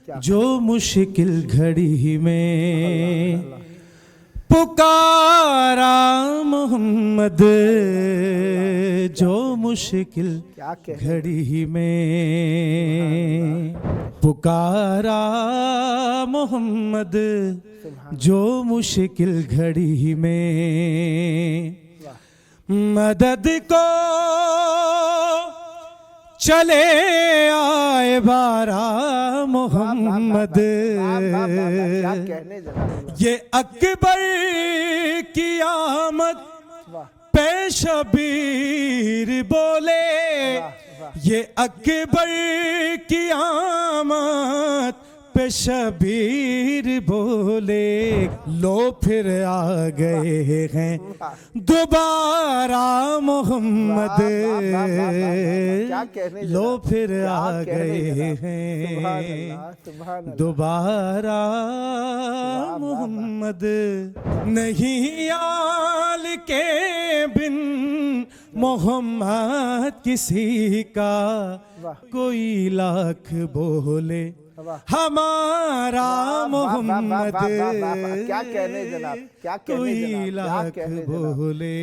जो मुश्किल घड़ी में पुकारा मोहम्मद, जो मुश्किल घड़ी में पुकारा मोहम्मद, जो मुश्किल घड़ी में मदद को चले आए बारा मोहम्मद। ये अकबर की आमद पे शबीर बोले, ये अकबर की आमद पे शबीर बोले, लो फिर आ गए हैं दोबारा मोहम्मद, लो फिर आ गए हैं दोबारा मोहम्मद। नहीं आल के बिन मोहम्मद किसी का कोई लाख बोले, हमारा मोहम्मद क्या कहने जनाब, क्या कहने कोई जनाब, लाख बोले,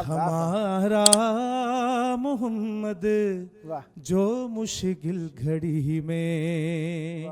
हमारा मोहम्मद, जो मुश्किल घड़ी में